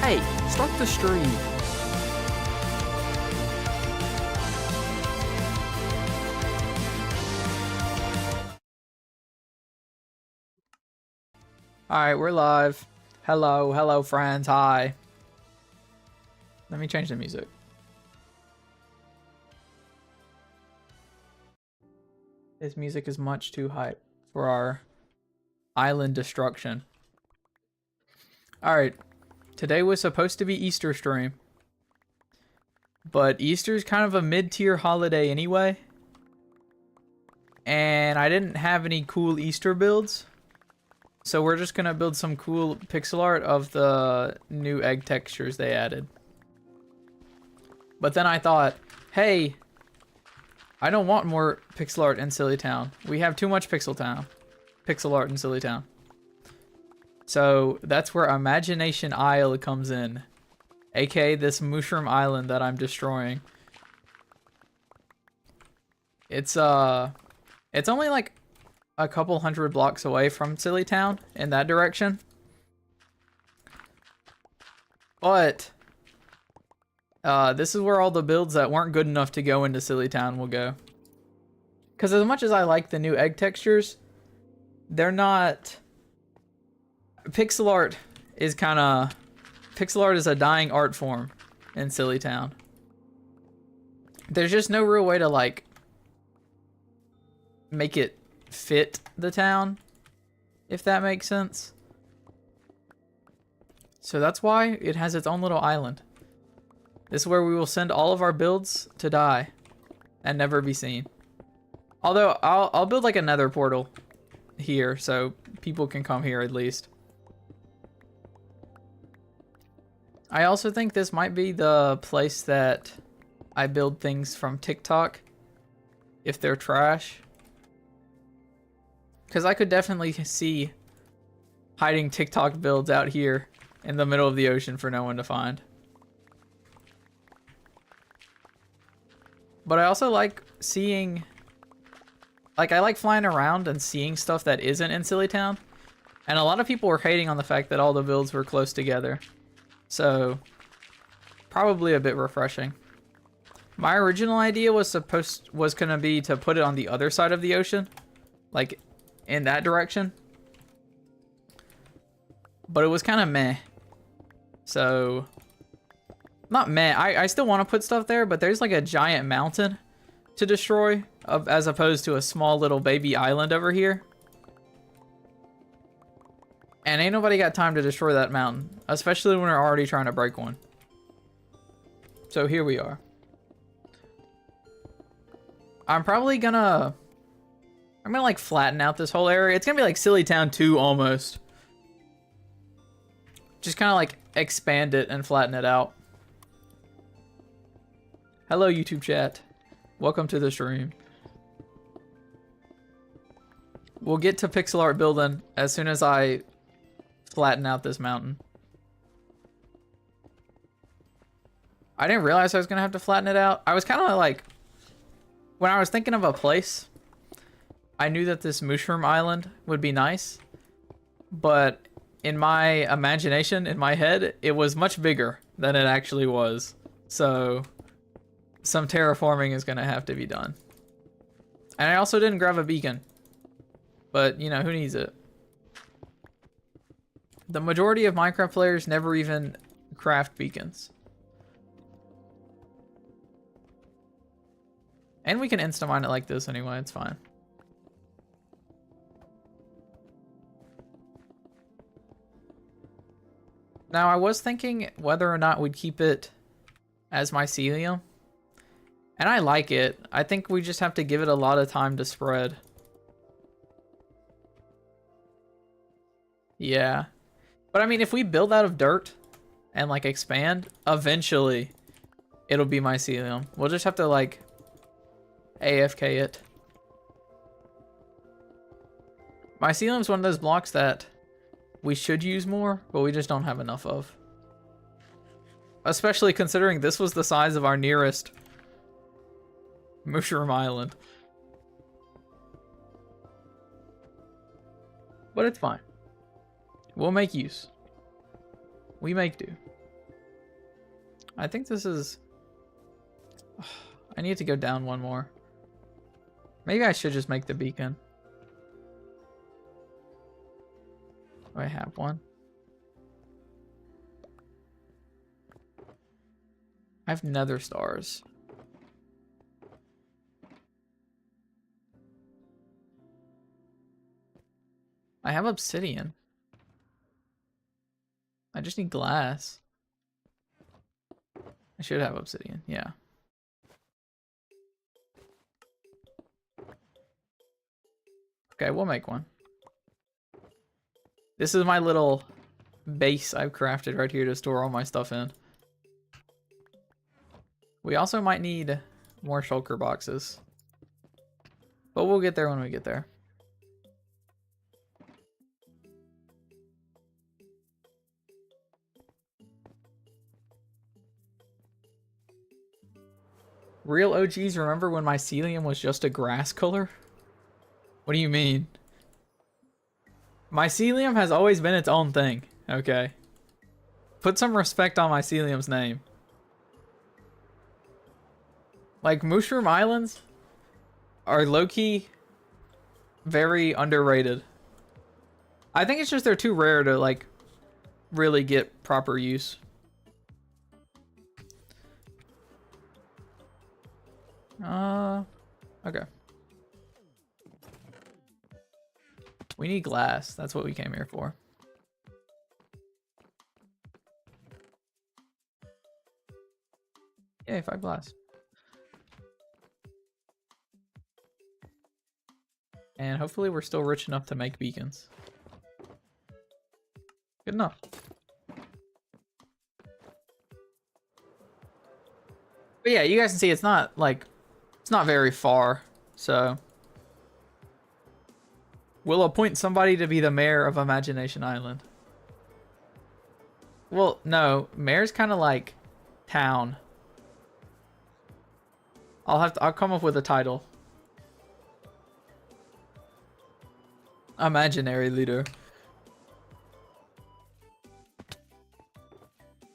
Hey, start the stream. Alright, we're live. Hello friends, hi. Let me change the music. This music is much too hype for our island destruction. Alright, today was supposed to be Easter stream. But Easter's kind of a mid-tier holiday anyway. And I didn't have any cool Easter builds. So we're just gonna build some cool pixel art of the new egg textures they added. But then I thought, hey, I don't want more pixel art in Silly Town. We have too much pixel art in Silly Town. So that's where Imagination Isle comes in. AKA this mushroom island that I'm destroying. It's only like a couple hundred blocks away from Silly Town in that direction. But this is where all the builds that weren't good enough to go into Silly Town will go. Because as much as I like the new egg textures, they're not... Pixel art is kind of... Pixel art is a dying art form in Silly Town. There's just no real way to like make it fit the town, if that makes sense. So that's why it has its own little island. This is where we will send all of our builds to die and never be seen. Although I'll build like a nether portal here so people can come here at least. I also think this might be the place that I build things from TikTok if they're trash. Because I could definitely see hiding TikTok builds out here in the middle of the ocean for no one to find. But I also like seeing... Like, I like flying around and seeing stuff that isn't in Silly Town. And a lot of people were hating on the fact that all the builds were close together. So, probably a bit refreshing. My original idea was gonna be to put it on the other side of the ocean. Like, in that direction. But it was kind of meh. So, not meh. I still want to put stuff there, but there's like a giant mountain to destroy as opposed to a small little baby island over here. And ain't nobody got time to destroy that mountain, especially when we're already trying to break one. So here we are. I'm gonna like flatten out this whole area. It's gonna be like Silly Town 2 almost. Just kind of like expand it and flatten it out. Hello YouTube chat. Welcome to the stream. We'll get to pixel art building as soon as I flatten out this mountain. I didn't realize I was gonna have to flatten it out. I was kind of like, when I was thinking of a place, I knew that this mushroom island would be nice, but in my imagination, in my head, it was much bigger than it actually was. So some terraforming is gonna have to be done. And I also didn't grab a beacon, but you know, who needs it? The majority of Minecraft players never even craft beacons. And we can insta-mine it like this anyway, it's fine. Now, I was thinking whether or not we'd keep it as mycelium. And I like it. I think we just have to give it a lot of time to spread. Yeah. But I mean, if we build out of dirt and like expand, eventually it'll be mycelium. We'll just have to like AFK it. Mycelium is one of those blocks that we should use more, but we just don't have enough of. Especially considering this was the size of our nearest mushroom island. But it's fine. We'll make use. We make do. I think this is... I need to go down one more. Maybe I should just make the beacon. Do I have one? I have nether stars. I have obsidian. I just need glass. I should have obsidian, yeah. Okay, we'll make one. This is my little base I've crafted right here to store all my stuff in. We also might need more shulker boxes. But we'll get there when we get there. Real OGs remember when mycelium was just a grass color? What do you mean? Mycelium has always been its own thing, okay? Put some respect on mycelium's name. Like, Mushroom Islands are low-key very underrated. I think it's just they're too rare to, like, really get proper use. Okay. We need glass. That's what we came here for. Yay, 5 glass. And hopefully we're still rich enough to make beacons. Good enough. But yeah, you guys can see it's not like, it's not very far, so. We'll appoint somebody to be the mayor of Imagination Island. Well, no, mayor's kind of like town. I'll come up with a title. Imaginary leader.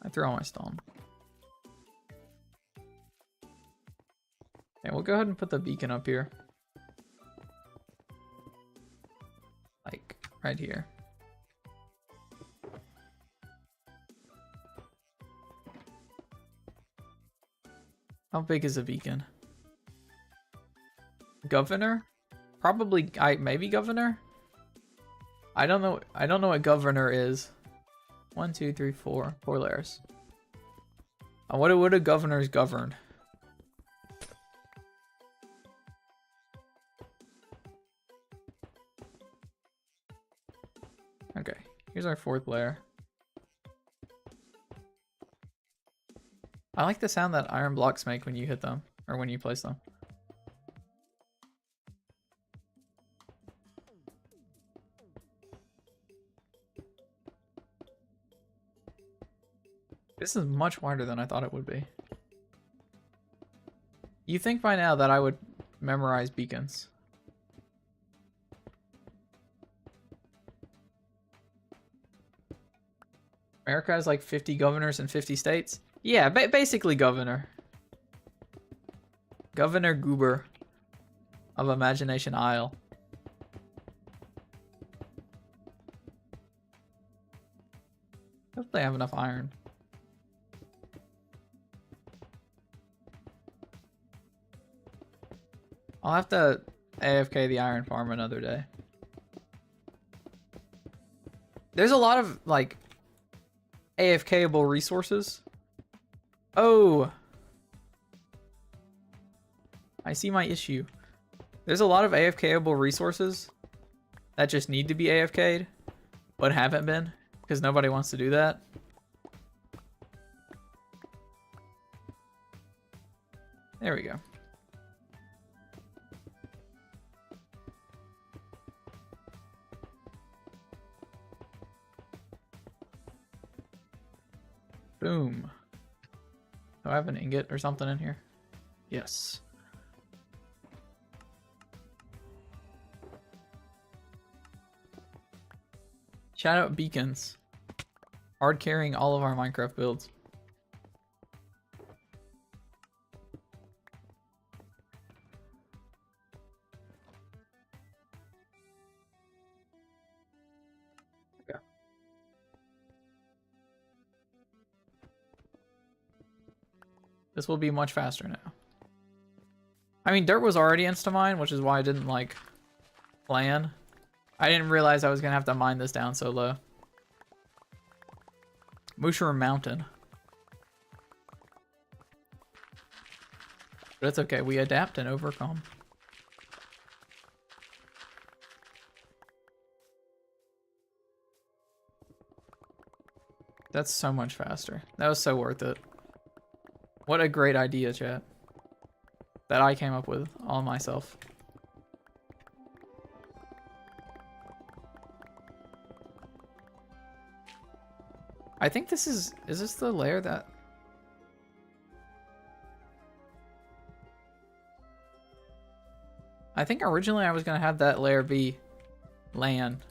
I threw all my stone. Okay, we'll go ahead and put the beacon up here. Like, right here. How big is a beacon? Governor? Probably, maybe governor? I don't know what governor is. 1, 2, 3, 4 layers. What do governors govern? Okay, here's our 4th layer. I like the sound that iron blocks make when you hit them, or when you place them. This is much wider than I thought it would be. You think by now that I would memorize beacons. America has like 50 governors and 50 states? Yeah, basically governor. Governor Goober of Imagination Isle. Hope they have enough iron. I'll have to AFK the iron farm another day. There's a lot of, like, AFK-able resources. Oh! I see my issue. There's a lot of AFK-able resources that just need to be AFK'd, but haven't been, because nobody wants to do that. There we go. Boom. Do I have an ingot or something in here? Yes. Shout out beacons. Hard carrying all of our Minecraft builds. This will be much faster now. I mean, dirt was already insta-mine, which is why I didn't, like, plan. I didn't realize I was gonna have to mine this down so low. Mushroom Mountain. But it's okay, we adapt and overcome. That's so much faster. That was so worth it. What a great idea, chat. That I came up with all myself. I think this is this the layer that... I think originally I was gonna have that layer be land.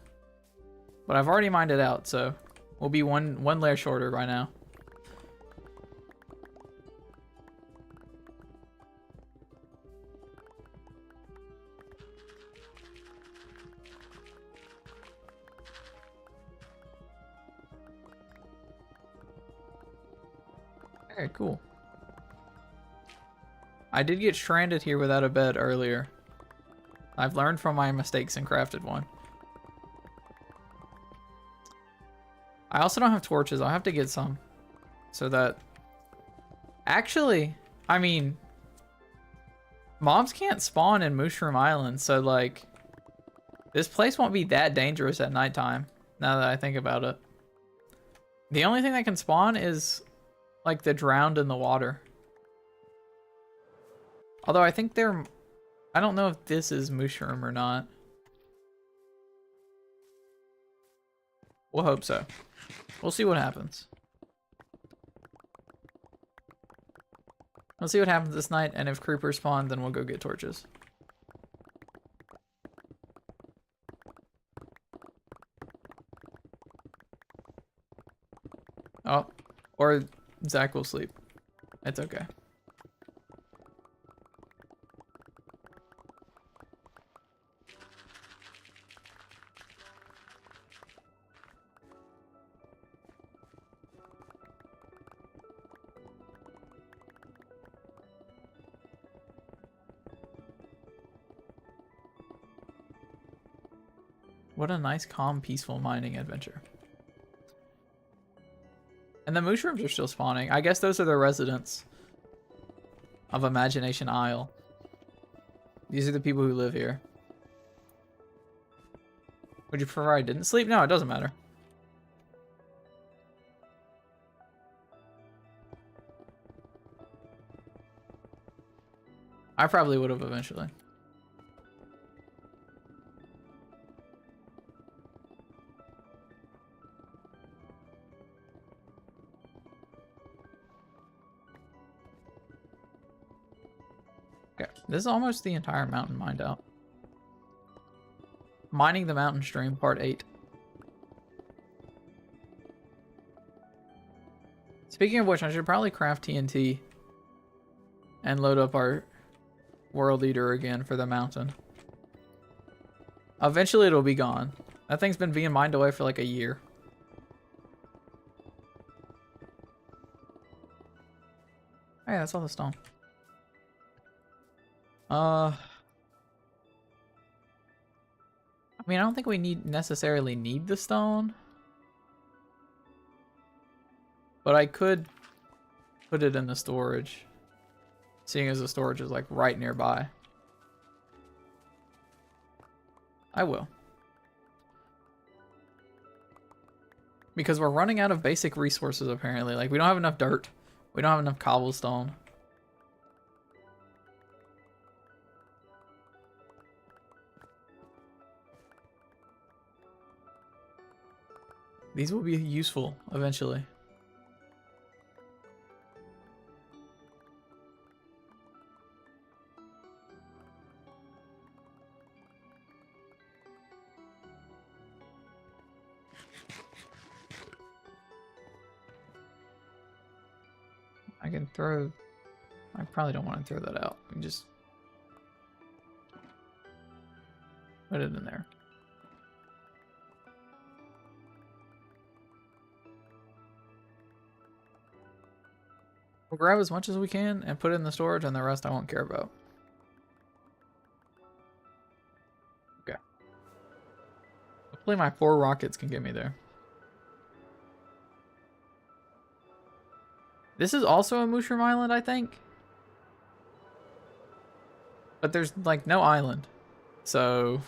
But I've already mined it out, so we'll be one layer shorter right now. Okay, cool. I did get stranded here without a bed earlier. I've learned from my mistakes and crafted one. I also don't have torches. I'll have to get some. So that... Actually, I mean... Mobs can't spawn in Mushroom Island, so like... This place won't be that dangerous at nighttime, now that I think about it. The only thing that can spawn is... like the drowned in the water. Although I think they're... I don't know if this is mushroom or not. We'll hope so. We'll see what happens. We'll see what happens this night, and if creepers spawn, then we'll go get torches. Oh, or Zach will sleep. It's okay. What a nice, calm, peaceful mining adventure. And the mushrooms are still spawning. I guess those are the residents of Imagination Isle. These are the people who live here. Would you prefer I didn't sleep? No, it doesn't matter. I probably would have eventually. Okay, this is almost the entire mountain mined out. Mining the mountain stream, part 8. Speaking of which, I should probably craft TNT and load up our World Eater again for the mountain. Eventually it'll be gone. That thing's been being mined away for like a year. Hey, that's all the stone. I mean, I don't think we necessarily need the stone. But I could put it in the storage. Seeing as the storage is like right nearby. I will. Because we're running out of basic resources apparently. Like we don't have enough dirt. We don't have enough cobblestone. These will be useful eventually. I can throw... I probably don't want to throw that out. I can just put it in there. We'll grab as much as we can and put it in the storage, and the rest I won't care about. Okay. Hopefully my 4 rockets can get me there. This is also a mushroom island, I think. But there's, like, no island. So...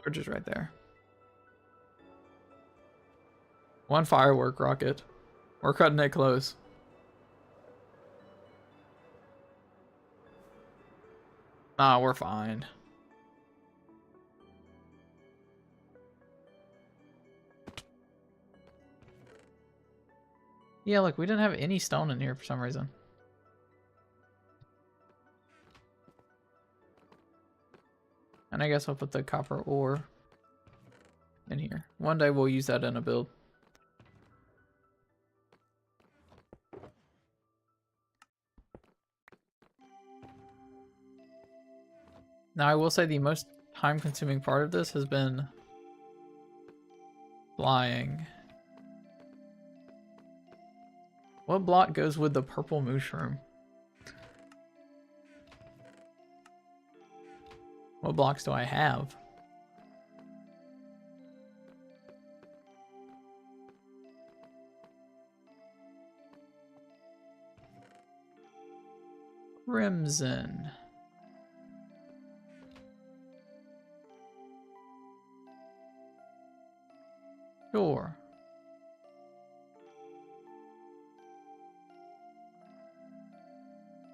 Storage is right there. 1 firework rocket. We're cutting it close. Nah, we're fine. Yeah, look, we didn't have any stone in here for some reason. And I guess I'll put the copper ore in here. One day we'll use that in a build. Now, I will say the most time-consuming part of this has been flying. What block goes with the purple mushroom? What blocks do I have? Crimson. Sure.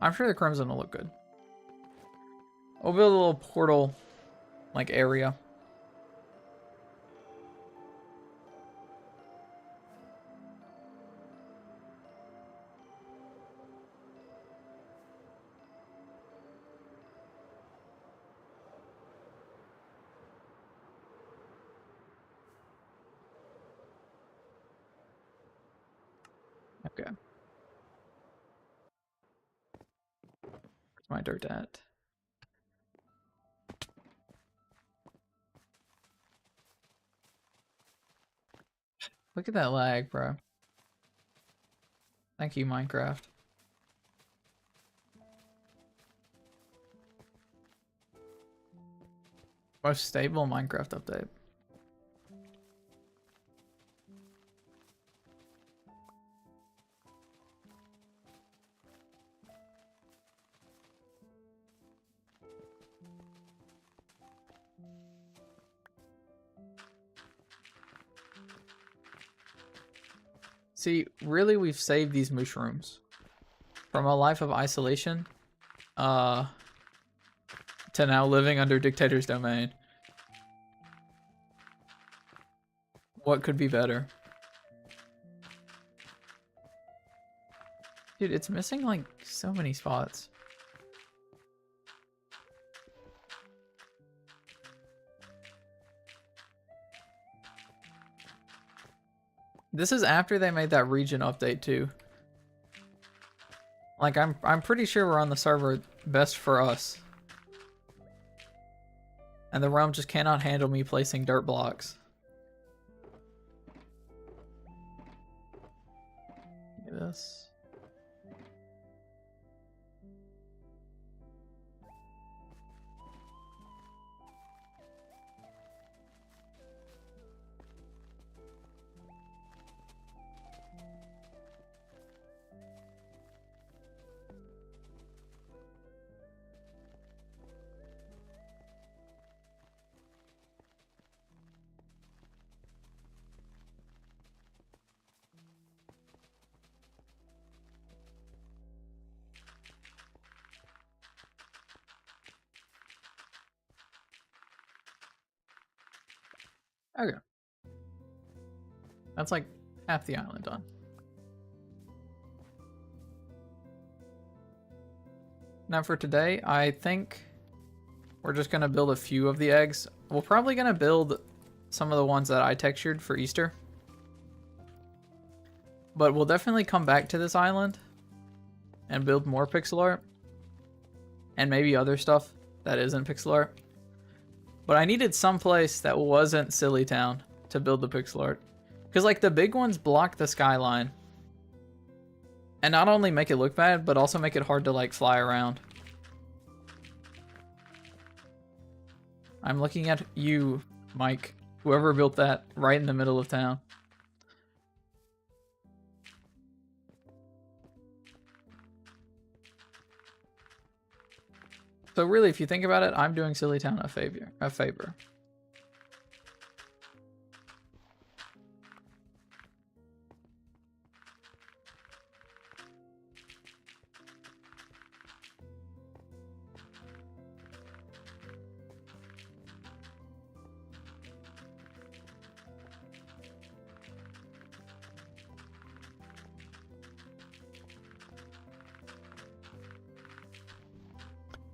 I'm sure the crimson will look good. We'll build a little portal, like, area. Okay. Where's my dirt at? Look at that lag, bro. Thank you, Minecraft. Most stable Minecraft update. See, really, we've saved these mushrooms from a life of isolation, to now living under dictator's domain. What could be better? Dude, it's missing, like, so many spots. This is after they made that region update too. Like, I'm pretty sure we're on the server best for us. And the realm just cannot handle me placing dirt blocks. Look at this. Okay. That's like half the island done. Now for today, I think we're just going to build a few of the eggs. We're probably going to build some of the ones that I textured for Easter. But we'll definitely come back to this island and build more pixel art. And maybe other stuff that isn't pixel art. But I needed some place that wasn't Silly Town to build the pixel art. Because, like, the big ones block the skyline. And not only make it look bad, but also make it hard to, like, fly around. I'm looking at you, Mike. Whoever built that right in the middle of town. So really, if you think about it, I'm doing Silly Town a favor.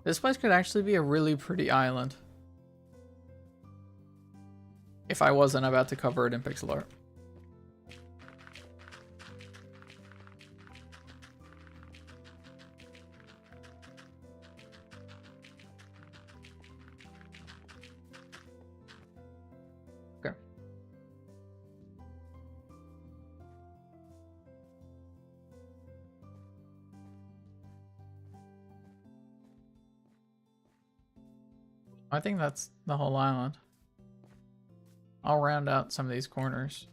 This place could actually be a really pretty island. If I wasn't about to cover it in pixel art. Okay. I think that's the whole island. I'll round out some of these corners.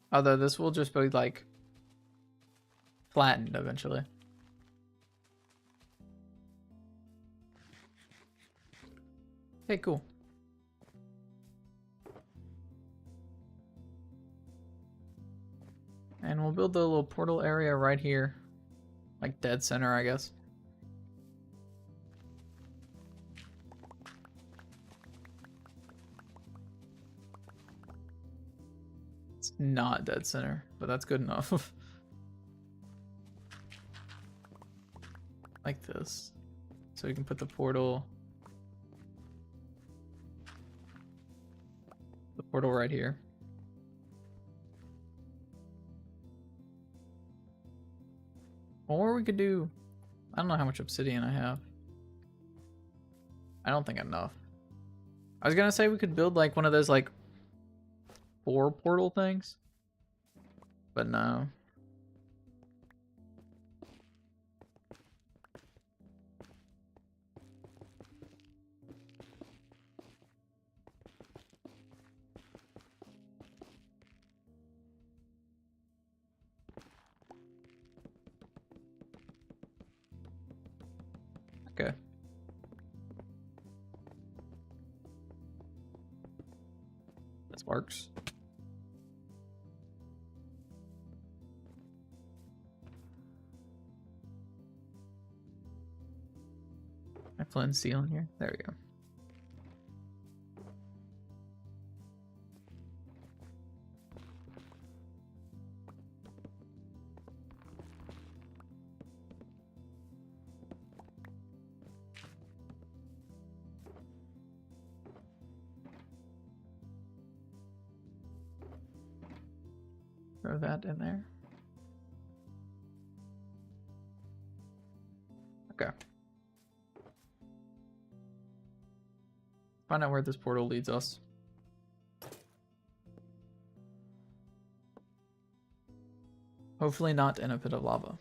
Although this will just be like flattened eventually. Okay, cool. And we'll build the little portal area right here. Like dead center, I guess. It's not dead center, but that's good enough. Like this. So we can put the portal right here. Or we could do, I don't know how much obsidian I have. I don't think enough. I was gonna say we could build like one of those like 4 portal things, but no. Okay. This works. I flint steel in here. There we go. Throw that in there. Okay. Find out where this portal leads us. Hopefully not in a pit of lava.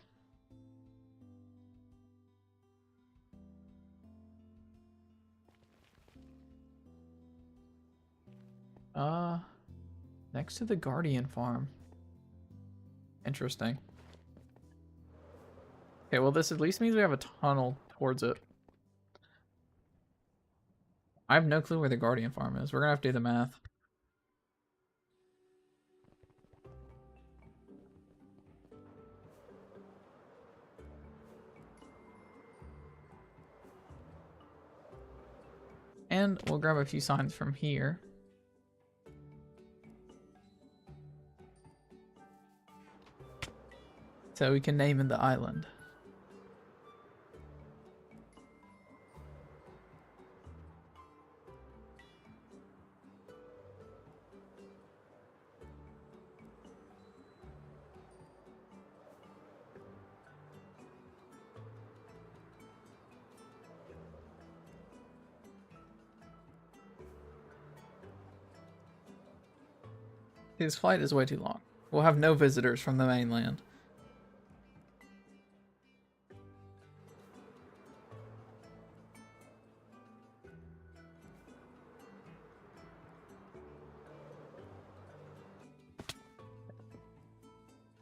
Next to the Guardian farm. Interesting. Okay, well this at least means we have a tunnel towards it. I have no clue where the Guardian farm is. We're gonna have to do the math. And we'll grab a few signs from here. So we can name it the island. His flight is way too long. We'll have no visitors from the mainland.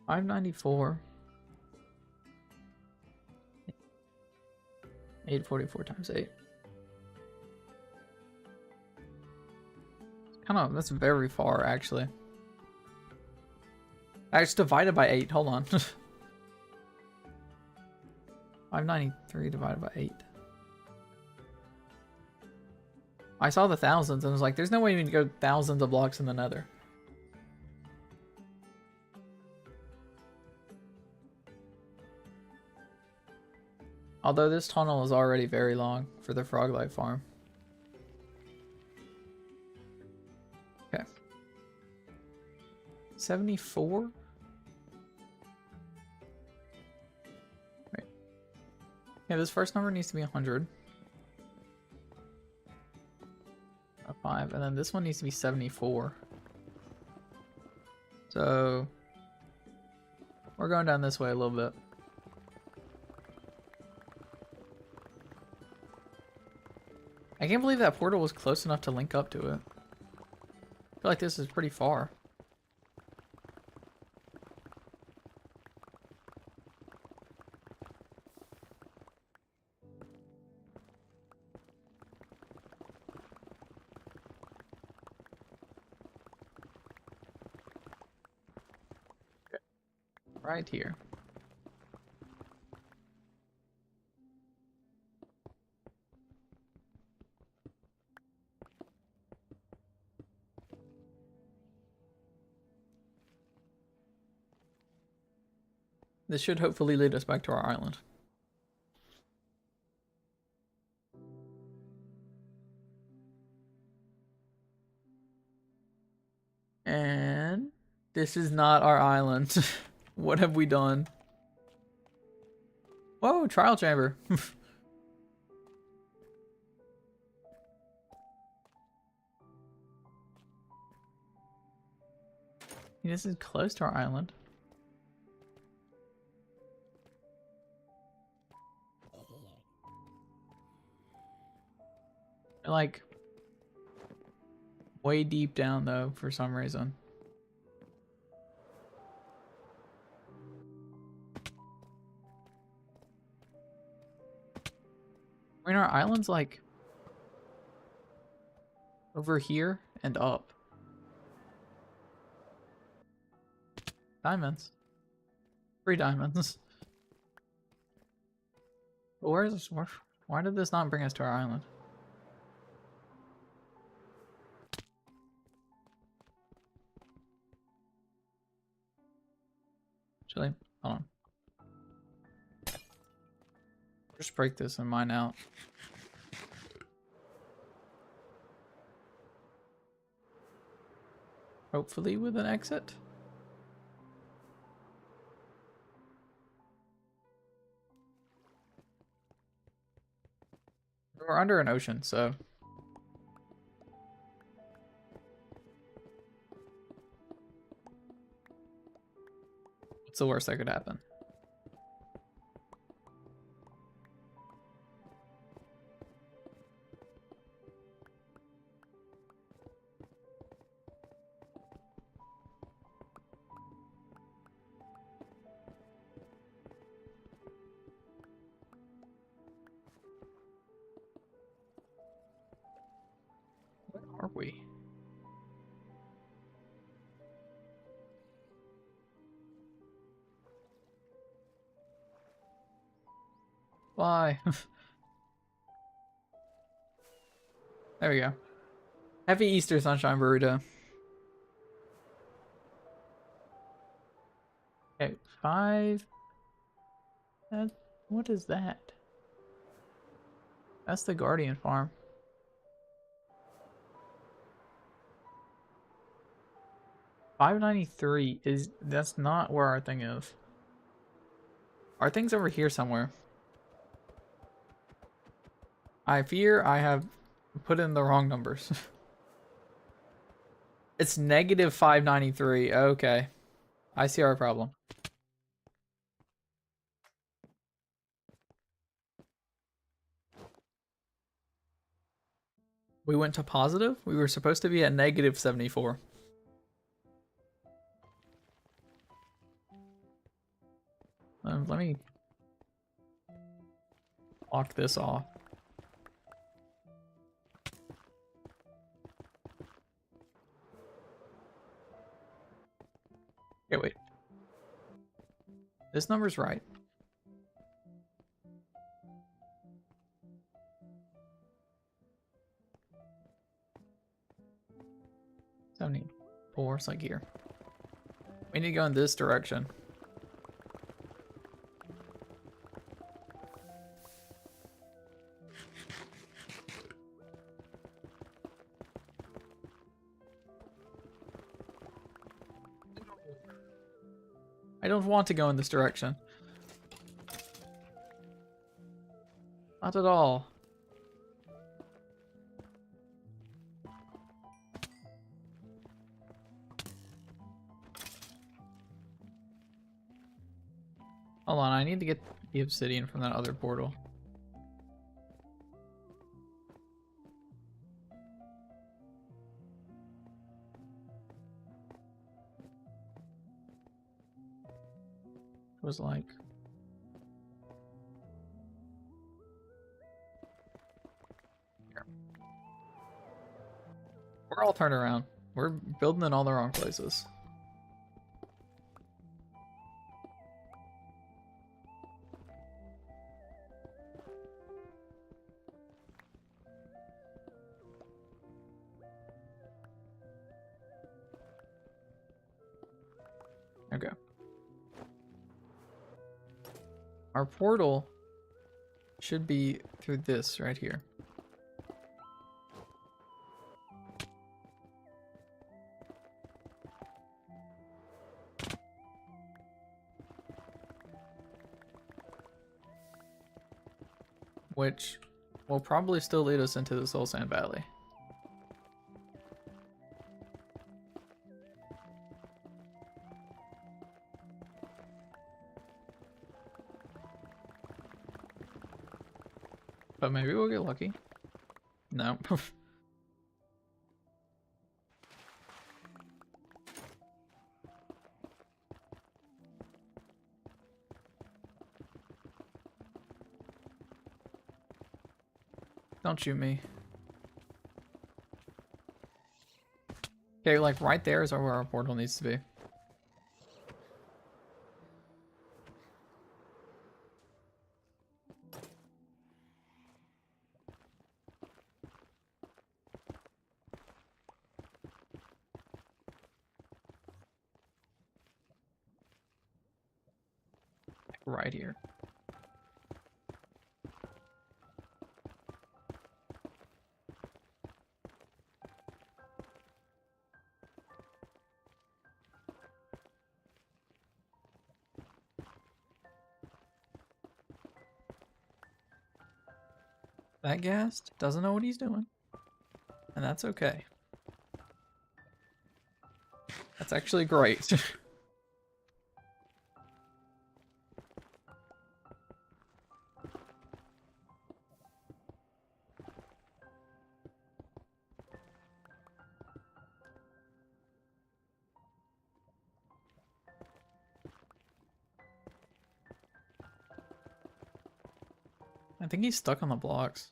$594. 844 times 8. That's very far, actually. It's divided by 8. Hold on. 593 divided by 8. I saw the thousands and was like, there's no way you can go thousands of blocks in the nether. Although this tunnel is already very long for the Froglight farm. Okay. 74? Wait. Yeah, this first number needs to be 100. 5, and then this one needs to be 74. So we're going down this way a little bit. I can't believe that portal was close enough to link up to it. I feel like this is pretty far. Okay. Right here. This should hopefully lead us back to our island. And this is not our island. What have we done? Whoa, trial chamber. This is close to our island. Like way deep down though for some reason. I mean, our island's like over here and up. Diamonds. 3 diamonds. But where is this? Why did this not bring us to our island? Actually, hold on. Just break this and mine out. Hopefully with an exit. We're under an ocean, so what's the worst that could happen? Where are we? Why? There we go. Happy Easter, Sunshine Burrito. Okay, 5. What is that? That's the Guardian farm. 593 is, that's not where our thing is. Our thing's over here somewhere. I fear I have put in the wrong numbers. It's negative 593. Okay. I see our problem. We went to positive? We were supposed to be at negative 74. Let me lock this off. Okay, wait. This number's right. 74, it's like here. We need to go in this direction. I don't want to go in this direction. Not at all. Hold on, I need to get the obsidian from that other portal. It was like... Here. We're all turned around. We're building in all the wrong places. Okay. Our portal should be through this right here. Which will probably still lead us into the Soul Sand Valley. But maybe we'll get lucky. No. Don't shoot me. Okay, like right there is where our portal needs to be. Right here. That ghast doesn't know what he's doing. And that's okay. That's actually great. I think he's stuck on the blocks.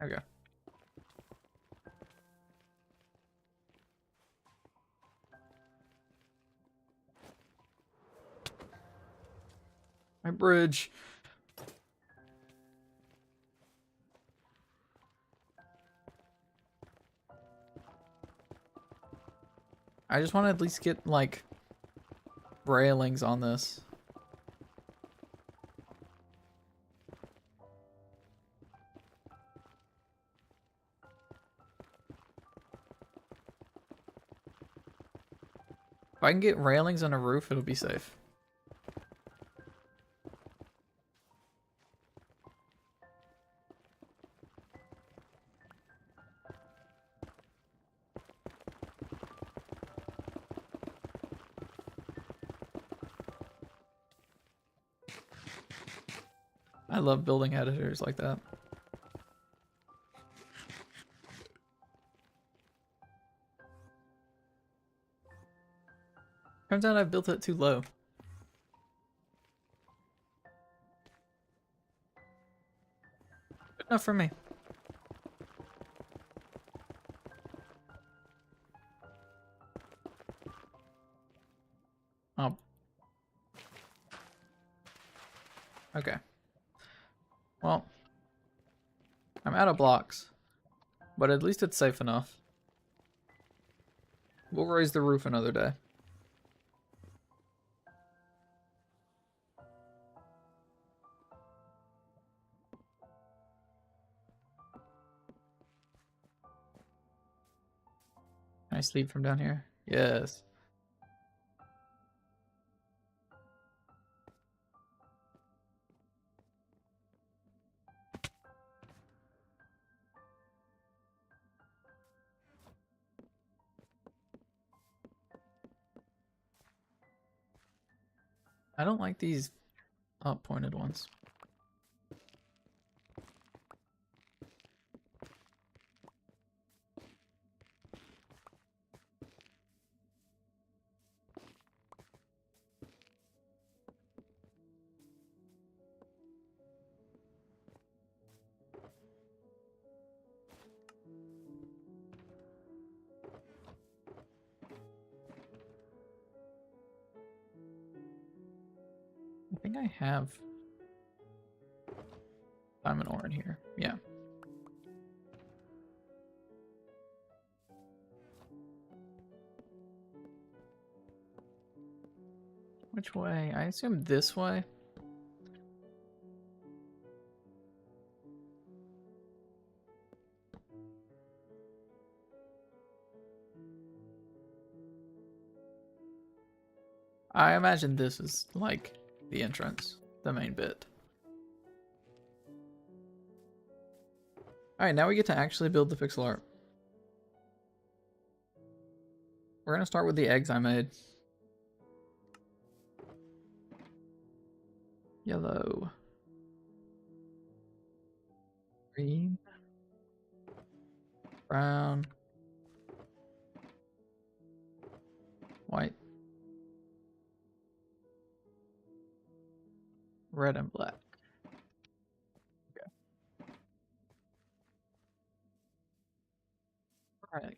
Okay. My bridge. I just want to at least get, like, railings on this. If I can get railings on a roof, it'll be safe. I love building editors like that. Turns out I built it too low. Good enough for me. Oh. Okay. Well, I'm out of blocks, but at least it's safe enough. We'll raise the roof another day. Can I sleep from down here? Yes. I don't like these up pointed ones. I think I have diamond ore in here. Yeah. Which way? I assume this way. I imagine this is like the entrance, the main bit. Alright, now we get to actually build the pixel art. We're gonna start with the eggs I made. Yellow. Green. Brown. White. Red and black. Okay. Alright.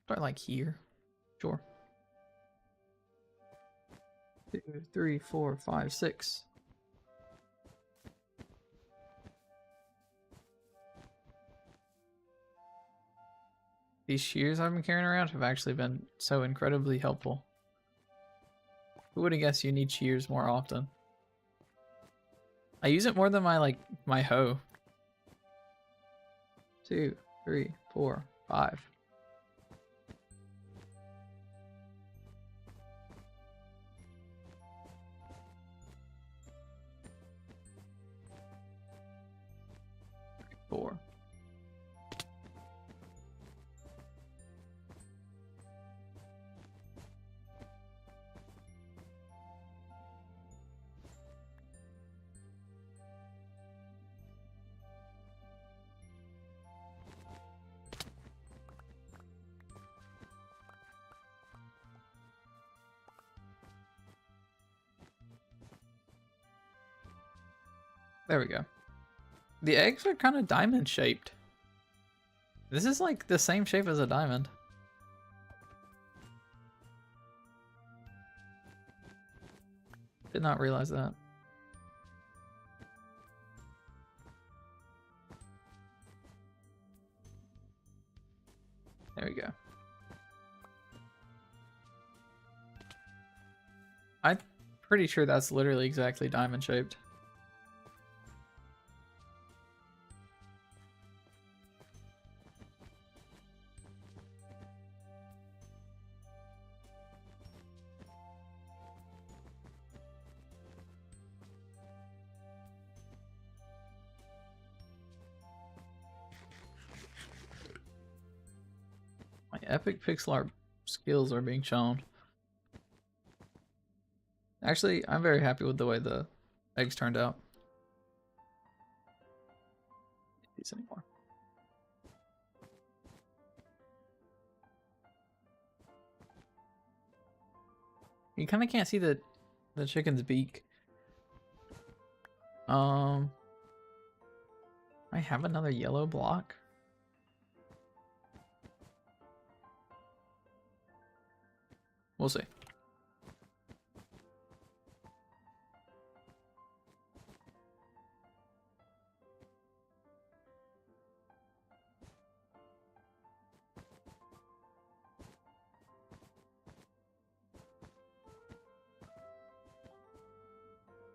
Start like here. Sure. 2, 3, 4, 5, 6. These shears I've been carrying around have actually been so incredibly helpful. Who would have guessed you need shears more often? I use it more than my hoe. 2, 3, 4, 5. Four. There we go. The eggs are kind of diamond shaped. This is like the same shape as a diamond. Did not realize that. There we go. I'm pretty sure that's literally exactly diamond shaped. My epic pixel art skills are being shown. Actually, I'm very happy with the way the Eggs turned out. These anymore. You kind of can't see the chicken's beak. I have another yellow block. We'll see.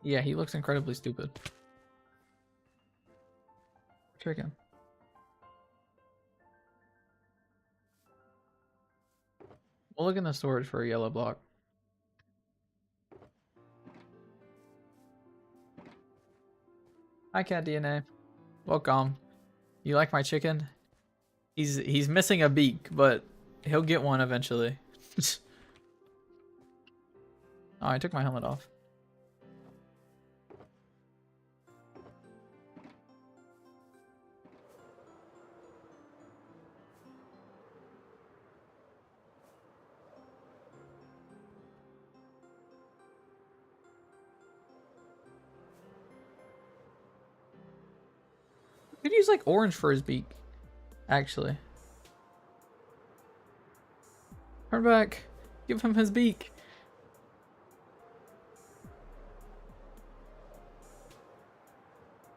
Yeah, he looks incredibly stupid. Chicken. We'll look in the storage for a yellow block. Hi, Cat DNA. Welcome. You like my chicken? He's missing a beak, but he'll get one eventually. Oh, I took my helmet off. Could use like orange for his beak, actually. Turn back. Give him his beak.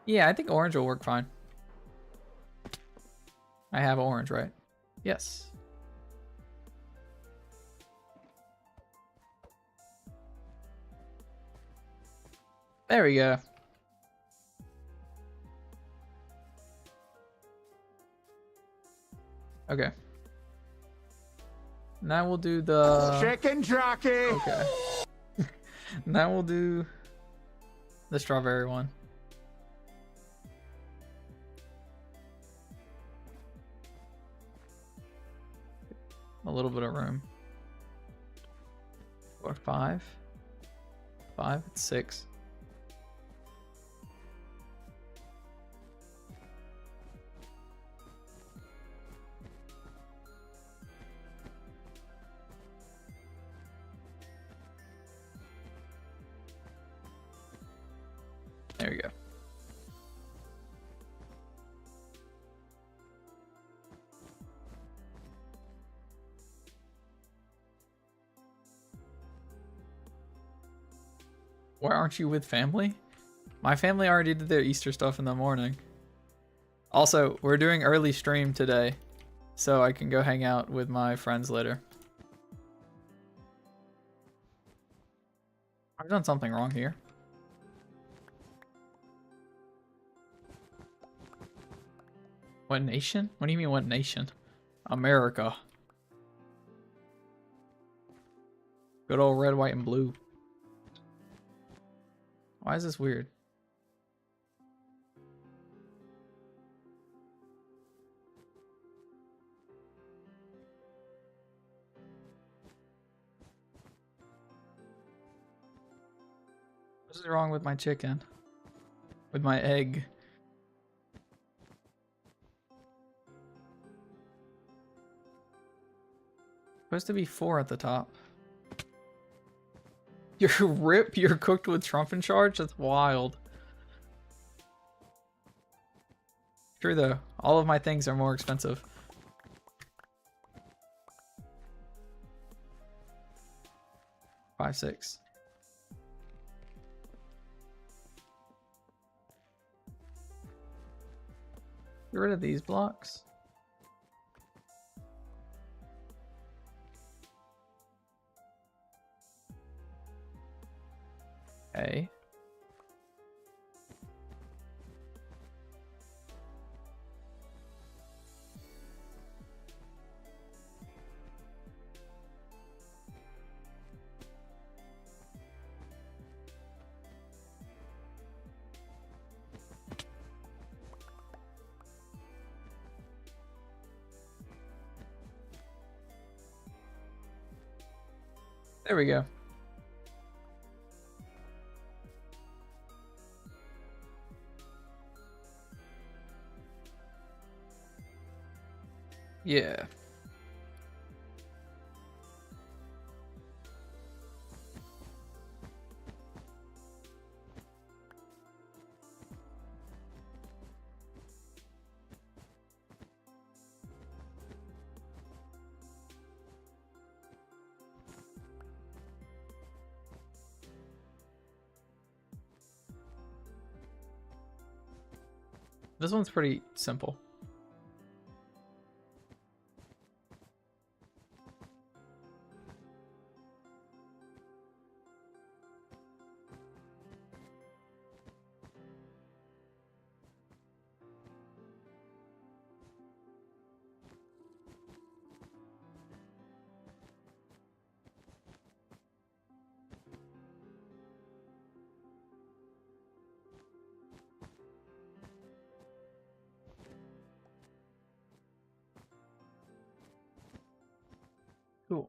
Yeah, I think orange will work fine. I have orange, right? Yes. There we go. Okay. Now we'll do the chicken jockey. Okay. Now we'll do the strawberry one. A little bit of room. Or 5. 5, it's 6. There we go. Why aren't you with family? My family already did their Easter stuff in the morning. Also, we're doing early stream today, so I can go hang out with my friends later. I've done something wrong here. What nation? What do you mean, what nation? America. Good old red, white, and blue. Why is this weird? What is wrong with my chicken? With my egg? Supposed to be 4 at the top. You're rip, you're cooked with Trump in charge? That's wild. True though, all of my things are more expensive. Five, 6. Get rid of these blocks. Okay. There we go. Yeah. This one's pretty simple. Cool.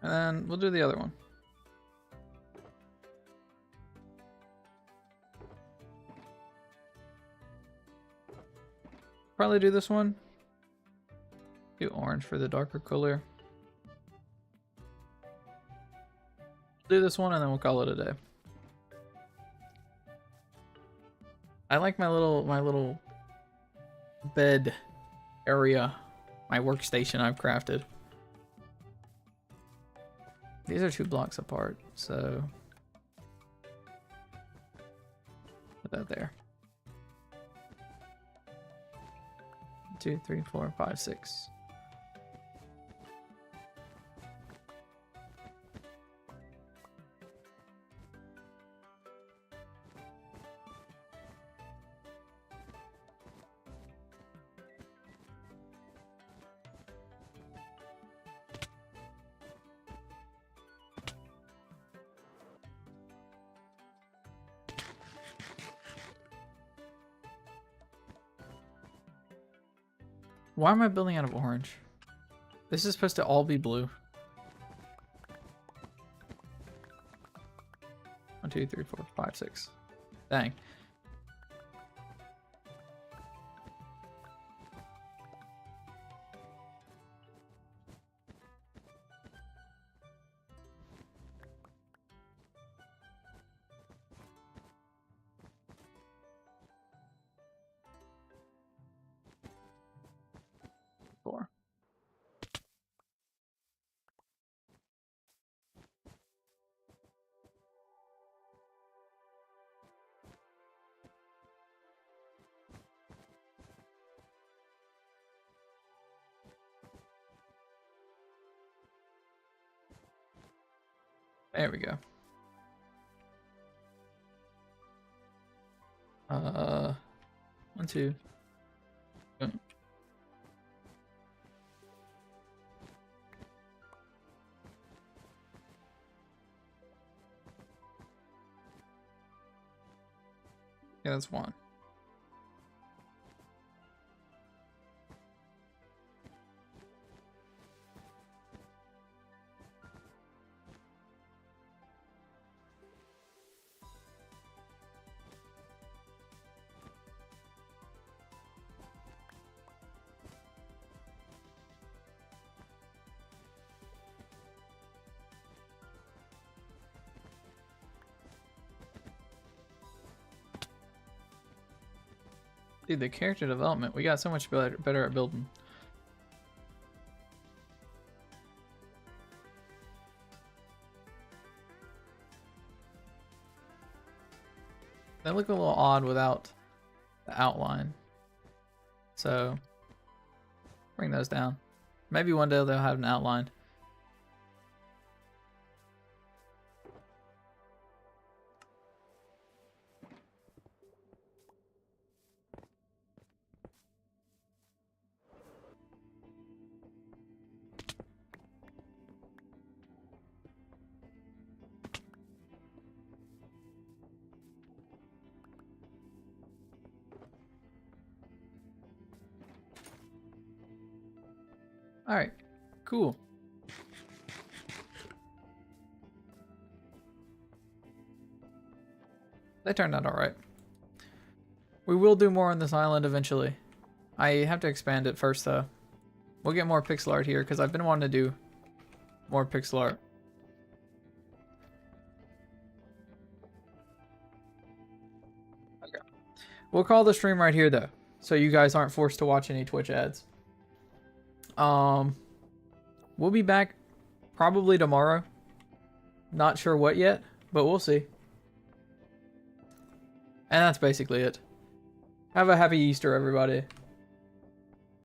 And then we'll do the other one. Probably do this one. Do orange for the darker color. Do this one and then we'll call it a day. I like my little bed area, my workstation I've crafted. These are 2 blocks apart, so put that there. 2, 3, 4, 5, 6. Why am I building out of orange? This is supposed to all be blue. 1, 2, 3, 4, 5, 6. Dang. There we go. 1, 2. Boom. Yeah, that's 1. Dude, the character development, we got so much better at building. They look a little odd without the outline. So, bring those down. Maybe one day they'll have an outline. Alright, cool. They turned out alright. We will do more on this island eventually. I have to expand it first though. We'll get more pixel art here because I've been wanting to do more pixel art. Okay. We'll call the stream right here though, so you guys aren't forced to watch any Twitch ads. We'll be back probably tomorrow. Not sure what yet, but we'll see. And that's basically it. Have a happy Easter, everybody.